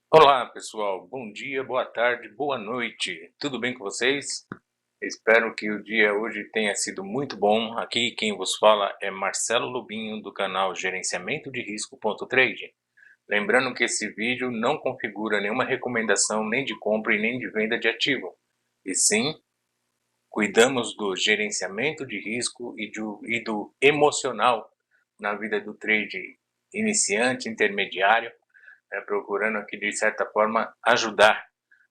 Olá, pessoal. Bom dia, boa tarde, boa noite. Tudo bem com vocês? Espero que o dia hoje tenha sido muito bom. Aqui quem vos fala é Marcelo Lubinho, do canal Gerenciamento de Risco.trade. Lembrando que esse vídeo não configura nenhuma recomendação nem de compra e nem de venda de ativo. E sim, cuidamos do gerenciamento de risco e do emocional na vida do trade iniciante, intermediário, procurando aqui de certa forma ajudar,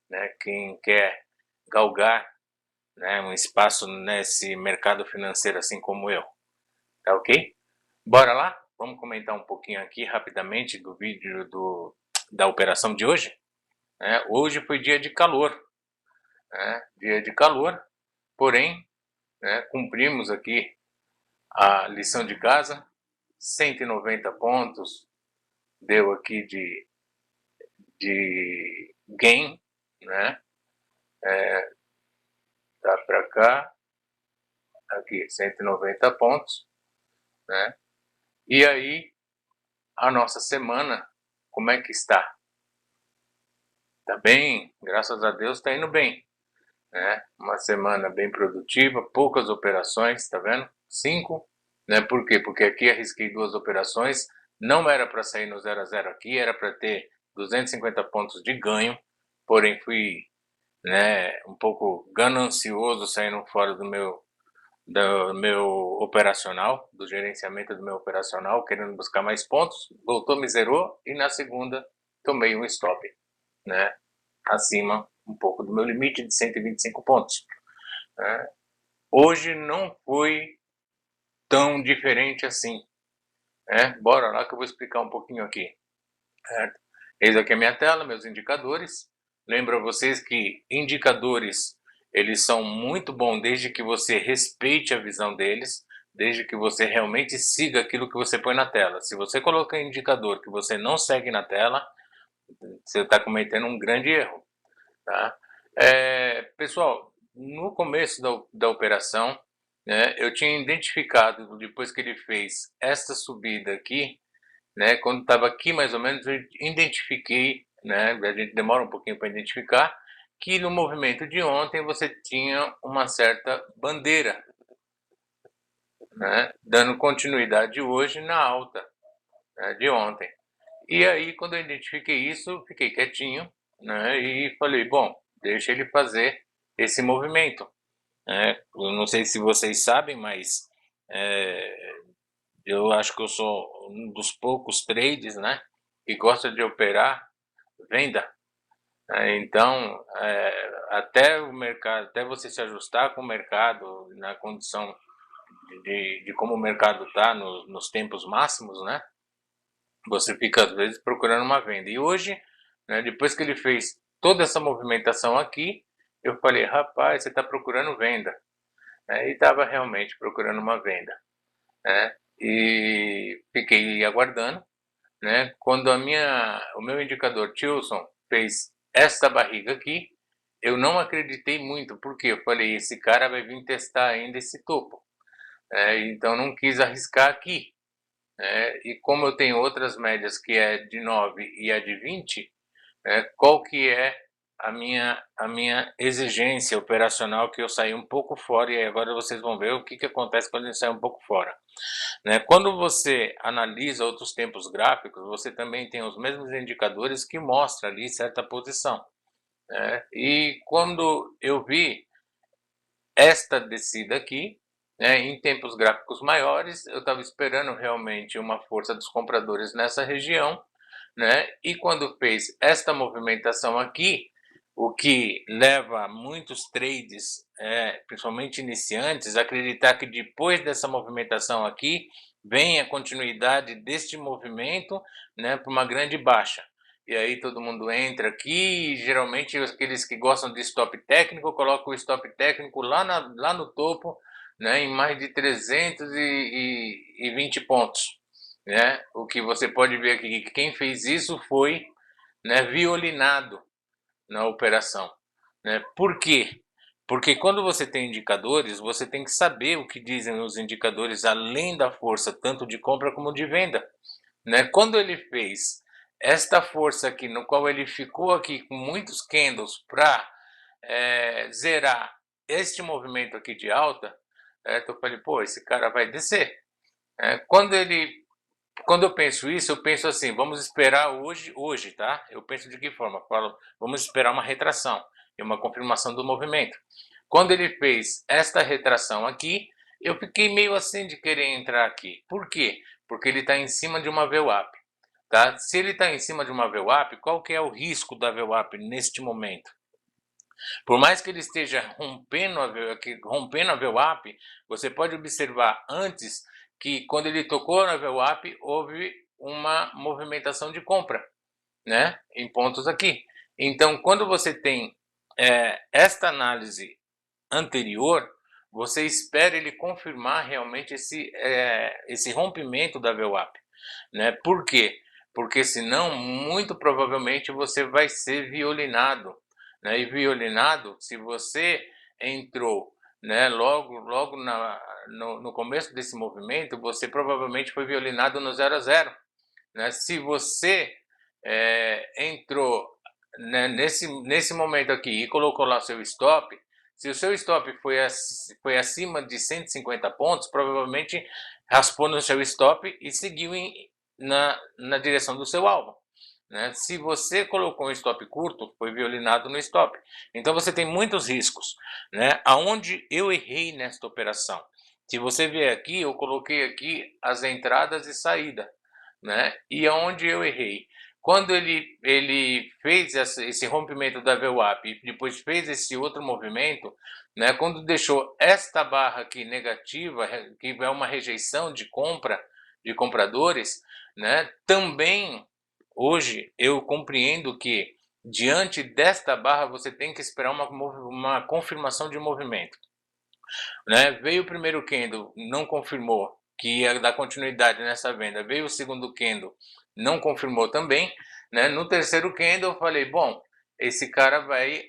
né, quem quer galgar, né, um espaço nesse mercado financeiro assim como eu, tá ok? Bora lá? Vamos comentar um pouquinho aqui rapidamente do vídeo da operação de hoje. Hoje foi dia de calor, dia de calor, porém, cumprimos aqui a lição de casa, 190 pontos, deu aqui de gain, né? Tá para cá, aqui 190 pontos, né? E aí a nossa semana, como é que está? Tá bem, graças a Deus está indo bem, né? Uma semana bem produtiva, poucas operações, tá vendo? 5, né? Por quê? Porque aqui arrisquei 2 operações, não era para sair no 0 a 0 aqui, era para ter 250 pontos de ganho, porém fui, né, um pouco ganancioso saindo fora do meu operacional, do gerenciamento do meu operacional, querendo buscar mais pontos, voltou, me zerou e na segunda tomei um stop, né, acima um pouco do meu limite de 125 pontos. Né. Hoje não foi tão diferente assim, né. Bora lá que eu vou explicar um pouquinho aqui, certo? Eis aqui a minha tela, meus indicadores. Lembro a vocês que indicadores, eles são muito bons desde que você respeite a visão deles, desde que você realmente siga aquilo que você põe na tela. Se você colocar indicador que você não segue na tela, você está cometendo um grande erro, tá? Pessoal, no começo da operação, né, eu tinha identificado, depois que ele fez esta subida aqui, né, quando estava aqui mais ou menos, eu identifiquei, né, a gente demora um pouquinho para identificar, que no movimento de ontem você tinha uma certa bandeira, né, dando continuidade hoje na alta, né, de ontem. E aí, quando eu identifiquei isso, fiquei quietinho, né, e falei, bom, deixa ele fazer esse movimento, né. Eu não sei se vocês sabem, mas eu acho que eu sou um dos poucos trades, né, que gosta de operar venda. Então, até o mercado, até você se ajustar com o mercado na condição de como o mercado está nos tempos máximos, né? Você fica às vezes procurando uma venda. E hoje, né, depois que ele fez toda essa movimentação aqui, eu falei, rapaz, você está procurando venda, né? E estava realmente procurando uma venda, né? E fiquei aguardando, né? Quando o meu indicador Tilson fez esta barriga aqui, eu não acreditei muito, porque eu falei, esse cara vai vir testar ainda esse topo, então não quis arriscar aqui, e como eu tenho outras médias que é de 9 e a de 20, qual que é a minha exigência operacional, que eu saí um pouco fora, e agora vocês vão ver o que acontece quando ele sai um pouco fora, né? Quando você analisa outros tempos gráficos, você também tem os mesmos indicadores que mostram ali certa posição, né? E quando eu vi esta descida aqui, né, em tempos gráficos maiores, eu estava esperando realmente uma força dos compradores nessa região, né? E quando fez esta movimentação aqui, o que leva muitos trades, principalmente iniciantes, a acreditar que depois dessa movimentação aqui, vem a continuidade deste movimento, né, para uma grande baixa. E aí todo mundo entra aqui, e geralmente aqueles que gostam de stop técnico, colocam o stop técnico lá no topo, né, em mais de 320 pontos, né? O que você pode ver aqui, que quem fez isso foi, né, violinado na operação, né? Por quê? Porque quando você tem indicadores, você tem que saber o que dizem os indicadores além da força tanto de compra como de venda, né? Quando ele fez esta força aqui, no qual ele ficou aqui com muitos candles para zerar este movimento aqui de alta, eu falei, pô, esse cara vai descer. Quando eu penso isso, eu penso assim, vamos esperar hoje, tá? Eu penso de que forma? Falo, vamos esperar uma retração e uma confirmação do movimento. Quando ele fez esta retração aqui, eu fiquei meio assim de querer entrar aqui. Por quê? Porque ele está em cima de uma VWAP. Tá? Se ele está em cima de uma VWAP, qual que é o risco da VWAP neste momento? Por mais que ele esteja rompendo a VWAP, você pode observar antes que quando ele tocou na VWAP, houve uma movimentação de compra, né? Em pontos aqui. Então, quando você tem esta análise anterior, você espera ele confirmar realmente esse rompimento da VWAP, né? Por quê? Porque senão, muito provavelmente, você vai ser violinado, né? E violinado, se você entrou, né, logo no começo desse movimento, você provavelmente foi violinado no 0 a 0, né? Se você entrou, né, nesse momento aqui e colocou lá seu stop, se o seu stop foi acima de 150 pontos, provavelmente raspou no seu stop e seguiu na direção do seu alvo, né? Se você colocou um stop curto, foi violinado no stop. Então você tem muitos riscos, né? Aonde eu errei nesta operação? Se você ver aqui, eu coloquei aqui as entradas e saída, né? E aonde eu errei? Quando ele fez esse rompimento da VWAP e depois fez esse outro movimento, né? Quando deixou esta barra aqui negativa, que é uma rejeição de compra, de compradores, né? Também hoje eu compreendo que diante desta barra você tem que esperar uma confirmação de movimento, né? Veio o primeiro candle, não confirmou que ia dar continuidade nessa venda. Veio o segundo candle, não confirmou também, né? No terceiro candle eu falei, bom, esse cara vai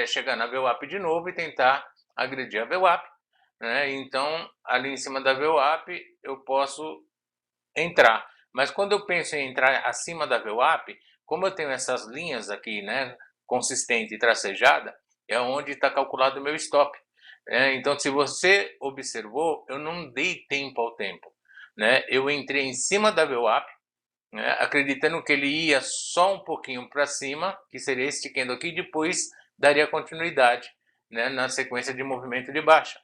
chegar na VWAP de novo e tentar agredir a VWAP, né? Então ali em cima da VWAP eu posso entrar. Mas quando eu penso em entrar acima da VWAP, como eu tenho essas linhas aqui, né, consistente e tracejada, é onde está calculado o meu stop. Então, se você observou, eu não dei tempo ao tempo, né? Eu entrei em cima da VWAP, né, acreditando que ele ia só um pouquinho para cima, que seria este candle aqui, e depois daria continuidade, né, na sequência de movimento de baixa.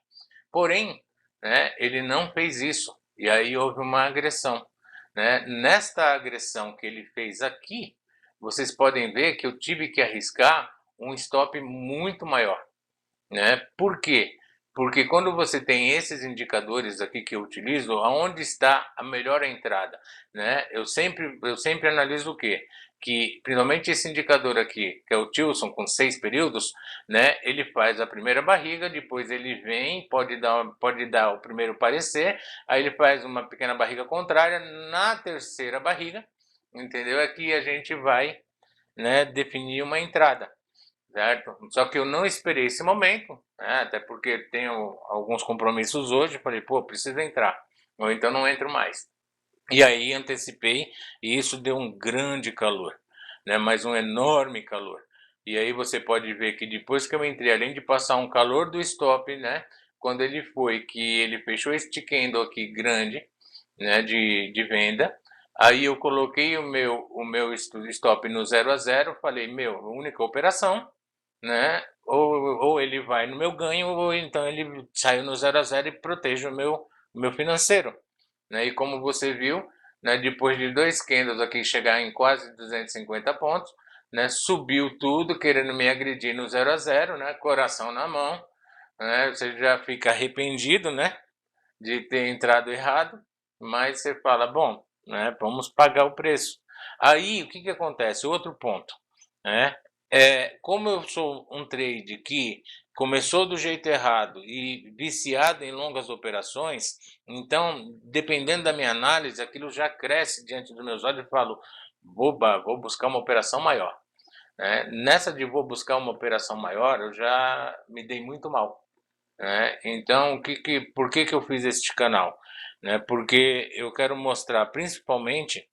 Porém, né, ele não fez isso, e aí houve uma agressão, né? Nesta agressão que ele fez aqui, vocês podem ver que eu tive que arriscar um stop muito maior, né? Por quê? Porque quando você tem esses indicadores aqui que eu utilizo, aonde está a melhor entrada, né? Eu sempre analiso o quê? Que, principalmente esse indicador aqui, que é o Tilson com 6 períodos, né? Ele faz a primeira barriga, depois ele vem, pode dar o primeiro parecer, aí ele faz uma pequena barriga contrária, na terceira barriga, entendeu? Aqui a gente vai, né, definir uma entrada, certo? Só que eu não esperei esse momento, né? Até porque tenho alguns compromissos hoje, falei, pô, preciso entrar, ou então não entro mais. E aí antecipei e isso deu um grande calor, né? Mas um enorme calor. E aí você pode ver que depois que eu entrei, além de passar um calor do stop, né? Quando ele foi que ele fechou este candle aqui grande, né? De venda. Aí eu coloquei o meu stop no 0 a 0, falei, meu, única operação, né? Ou ele vai no meu ganho, ou então ele saiu no 0 a 0 e protege o meu financeiro, né? E como você viu, né, depois de dois candles aqui chegar em quase 250 pontos, né, subiu tudo querendo me agredir no 0 a 0, né, coração na mão, né, você já fica arrependido, né, de ter entrado errado, mas você fala, bom, né, vamos pagar o preço. Aí, o que que acontece? Outro ponto, né, como eu sou um trade que começou do jeito errado e viciado em longas operações, então, dependendo da minha análise, aquilo já cresce diante dos meus olhos e falo, vou buscar uma operação maior, né? Nessa de vou buscar uma operação maior, eu já me dei muito mal, né? Então, por que que eu fiz este canal? Né? Porque eu quero mostrar, principalmente,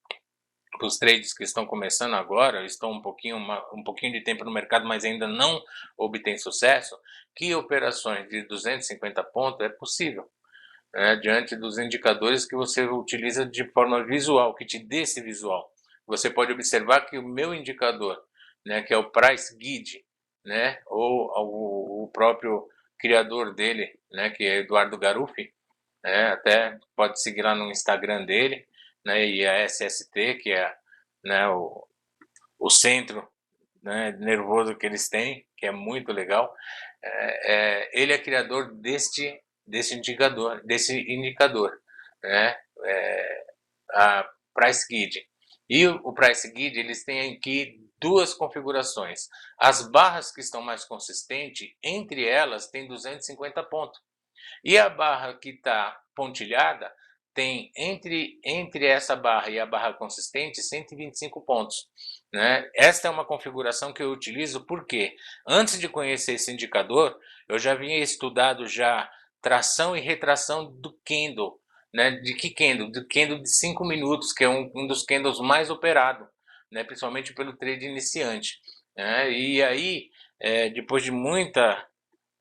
para os trades que estão começando agora, estão um pouquinho de tempo no mercado, mas ainda não obtêm sucesso, que operações de 250 pontos é possível, né, diante dos indicadores que você utiliza de forma visual, que te dê esse visual. Você pode observar que o meu indicador, né, que é o Price Guide, né, ou o próprio criador dele, né, que é Eduardo Garuffi, né, até pode seguir lá no Instagram dele, né, e a SST, que é, né, o centro, né, nervoso que eles têm, que é muito legal. Ele é criador desse indicador, né, a Price Guide. E o Price Guide, eles têm aqui duas configurações. As barras que estão mais consistentes, entre elas tem 250 pontos. E a barra que está pontilhada tem entre essa barra e a barra consistente 125 pontos. Né? Esta é uma configuração que eu utilizo porque antes de conhecer esse indicador, eu já vinha estudado já tração e retração do candle. Né? De que candle? Do candle de 5 minutos, que é um dos candles mais operados, né? Principalmente pelo trade iniciante. Né? E aí, depois de muita,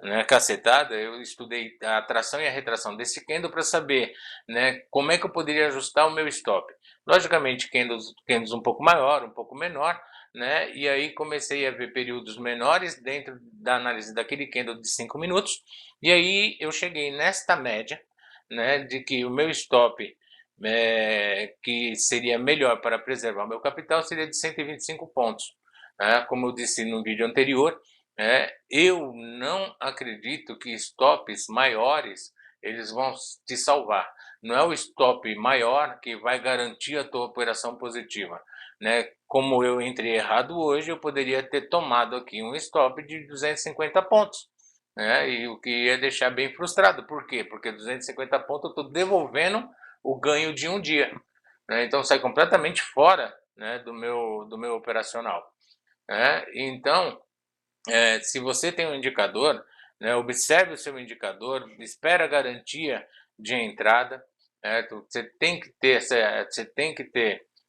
né, cacetada, eu estudei a atração e a retração desse candle para saber, né, como é que eu poderia ajustar o meu stop. Logicamente, candles um pouco maior, um pouco menor, né, e aí comecei a ver períodos menores dentro da análise daquele candle de 5 minutos, e aí eu cheguei nesta média, né, de que o meu stop, que seria melhor para preservar o meu capital, seria de 125 pontos. Né, como eu disse no vídeo anterior, eu não acredito que stops maiores eles vão te salvar. Não é o stop maior que vai garantir a tua operação positiva. Né? Como eu entrei errado hoje, eu poderia ter tomado aqui um stop de 250 pontos. Né? E o que ia deixar bem frustrado. Por quê? Porque 250 pontos eu estou devolvendo o ganho de um dia. Né? Então sai completamente fora, né, do meu operacional. Né? Então, se você tem um indicador, né, observe o seu indicador, espera a garantia de entrada, né, você tem que ter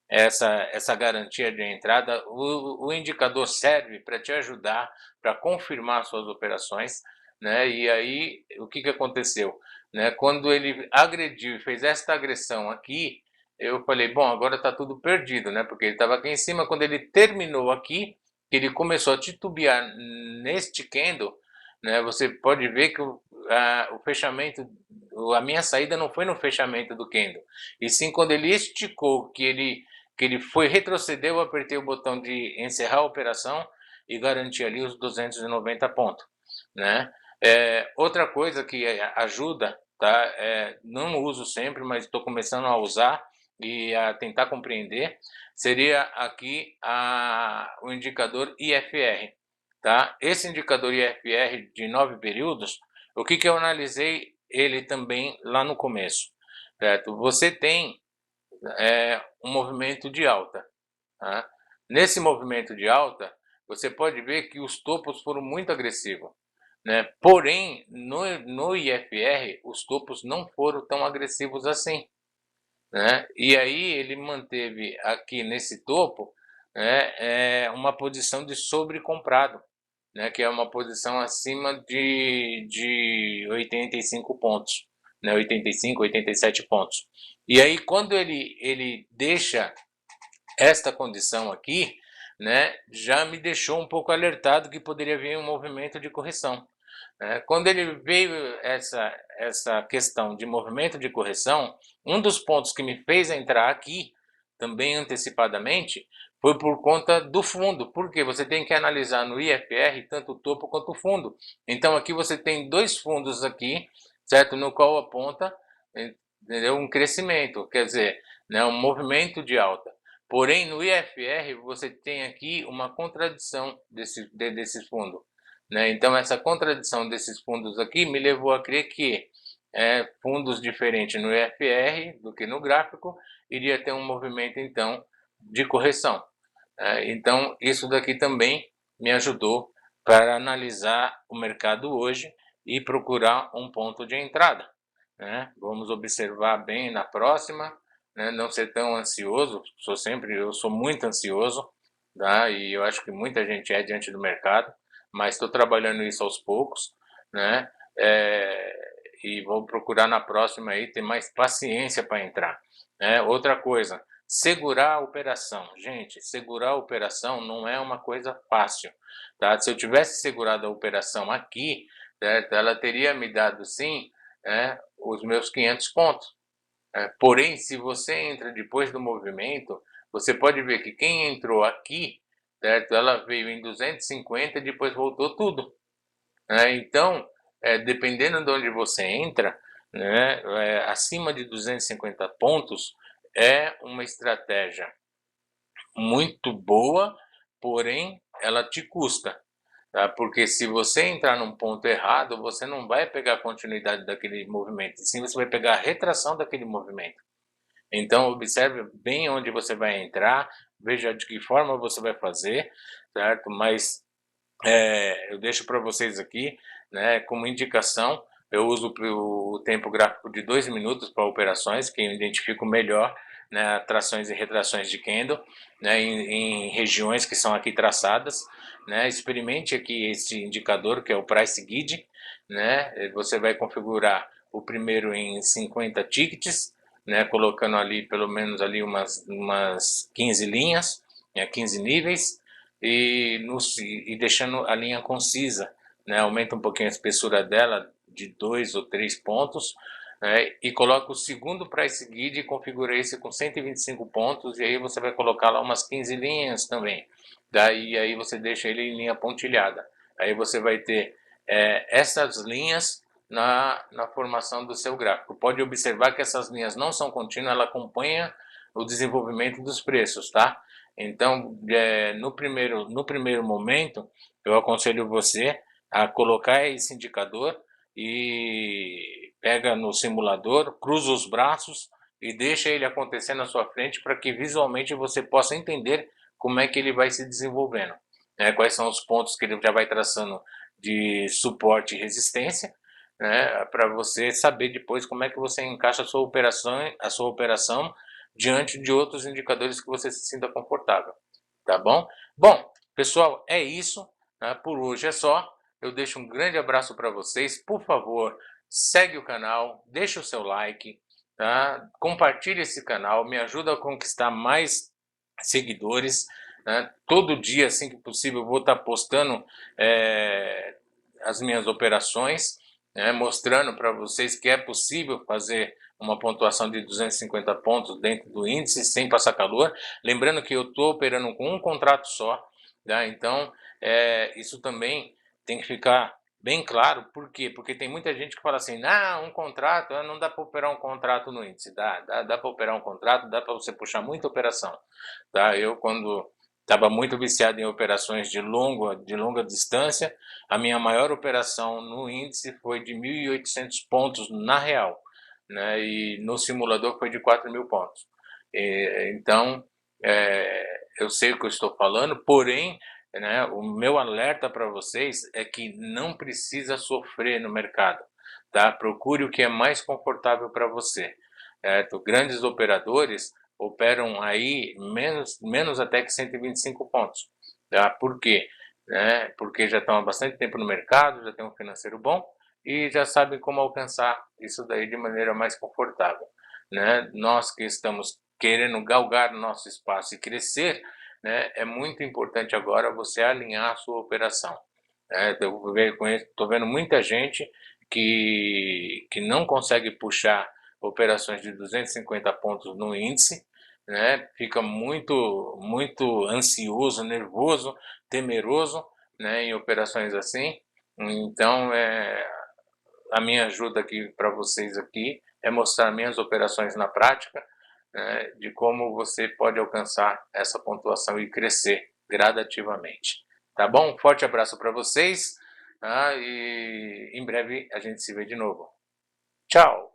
essa garantia de entrada. O indicador serve para te ajudar, para confirmar suas operações, né, e aí o que aconteceu? Né, quando ele agrediu e fez esta agressão aqui, eu falei, bom, agora está tudo perdido, né, porque ele estava aqui em cima, quando ele terminou aqui, que ele começou a titubear neste candle, né, você pode ver que o fechamento, a minha saída não foi no fechamento do candle, e sim quando ele esticou, que ele foi retroceder, eu apertei o botão de encerrar a operação e garanti ali os 290 pontos. Né? Outra coisa que ajuda, tá? Não uso sempre, mas estou começando a usar e a tentar compreender, seria aqui o indicador IFR. Tá? Esse indicador IFR de 9 períodos, o que eu analisei ele também lá no começo. Certo? Você tem um movimento de alta. Tá? Nesse movimento de alta, você pode ver que os topos foram muito agressivos. Né? Porém, no IFR, os topos não foram tão agressivos assim. Né? E aí ele manteve aqui nesse topo, né, uma posição de sobrecomprado, né, que é uma posição acima de 85 pontos, né, 85, 87 pontos. E aí quando ele deixa esta condição aqui, né, já me deixou um pouco alertado que poderia vir um movimento de correção. Quando ele veio essa questão de movimento de correção, um dos pontos que me fez entrar aqui, também antecipadamente, foi por conta do fundo, porque você tem que analisar no IFR tanto o topo quanto o fundo. Então aqui você tem dois fundos aqui, certo? No qual aponta, entendeu? Um crescimento, quer dizer, né, um movimento de alta. Porém, no IFR você tem aqui uma contradição desse fundo. Né? Então, essa contradição desses fundos aqui me levou a crer que fundos diferentes no IFR do que no gráfico iria ter um movimento, então, de correção. Então, isso daqui também me ajudou para analisar o mercado hoje e procurar um ponto de entrada. Né? Vamos observar bem na próxima, né, não ser tão ansioso, eu sou muito ansioso, tá? E eu acho que muita gente é diante do mercado, mas estou trabalhando isso aos poucos, né? E vou procurar na próxima aí ter mais paciência para entrar, né? Outra coisa, segurar a operação. Gente, segurar a operação não é uma coisa fácil, tá? Se eu tivesse segurado a operação aqui, certo? Ela teria me dado sim, né, os meus 500 pontos. Porém, se você entra depois do movimento, você pode ver que quem entrou aqui, certo? Ela veio em 250 e depois voltou tudo, né? Então, dependendo de onde você entra, né, acima de 250 pontos é uma estratégia muito boa, porém ela te custa, tá? Porque se você entrar num ponto errado, você não vai pegar a continuidade daquele movimento, sim você vai pegar a retração daquele movimento. Então, observe bem onde você vai entrar, veja de que forma você vai fazer, certo? Mas eu deixo para vocês aqui, né, como indicação, eu uso o tempo gráfico de 2 minutos para operações, que eu identifico melhor, né, trações e retrações de candle, né, em regiões que são aqui traçadas, né, experimente aqui esse indicador que é o Price Guide, né, você vai configurar o primeiro em 50 tickets, né, colocando ali pelo menos ali umas 15 linhas, né, 15 níveis, e deixando a linha concisa, né, aumenta um pouquinho a espessura dela de 2 ou 3 pontos, né, e coloca o segundo price guide e configura esse com 125 pontos, e aí você vai colocar lá umas 15 linhas também, daí aí você deixa ele em linha pontilhada, aí você vai ter essas linhas na formação do seu gráfico. Pode observar que essas linhas não são contínuas, ela acompanha o desenvolvimento dos preços, tá? Então, no primeiro momento, eu aconselho você a colocar esse indicador e pega no simulador, cruza os braços e deixa ele acontecer na sua frente para que visualmente você possa entender como é que ele vai se desenvolvendo, né? Quais são os pontos que ele já vai traçando de suporte e resistência, né? Para você saber depois como é que você encaixa a sua operação diante de outros indicadores que você se sinta confortável, tá bom? Bom, pessoal, é isso, né? Por hoje é só. Eu deixo um grande abraço para vocês. Por favor, segue o canal, deixa o seu like, tá? Compartilhe esse canal, me ajuda a conquistar mais seguidores, né? Todo dia, assim que possível, eu vou estar postando as minhas operações, né? Mostrando para vocês que é possível fazer uma pontuação de 250 pontos dentro do índice sem passar calor. Lembrando que eu estou operando com um contrato só, tá? Então isso também tem que ficar bem claro. Por quê? Porque tem muita gente que fala assim, um contrato, não dá para operar um contrato no índice. Dá para operar um contrato, dá para você puxar muita operação, tá? Eu, quando estava muito viciado em operações de longa distância, a minha maior operação no índice foi de 1.800 pontos na real, né? E no simulador foi de 4.000 pontos. Então, eu sei o que eu estou falando, porém, né, o meu alerta para vocês é que não precisa sofrer no mercado, tá? Procure o que é mais confortável para você, certo? Grandes operadores operam aí menos até que 125 pontos, tá? Por quê? Né? Porque já estão há bastante tempo no mercado, já tem um financeiro bom e já sabem como alcançar isso daí de maneira mais confortável, né? Nós que estamos querendo galgar nosso espaço e crescer, né, é muito importante agora você alinhar a sua operação. Estou vendo muita gente que não consegue puxar operações de 250 pontos no índice, né, fica muito ansioso, nervoso, temeroso, né, em operações assim. Então, a minha ajuda aqui para vocês aqui é mostrar minhas operações na prática, né, de como você pode alcançar essa pontuação e crescer gradativamente. Tá bom? Um forte abraço para vocês, tá? E em breve a gente se vê de novo. Tchau!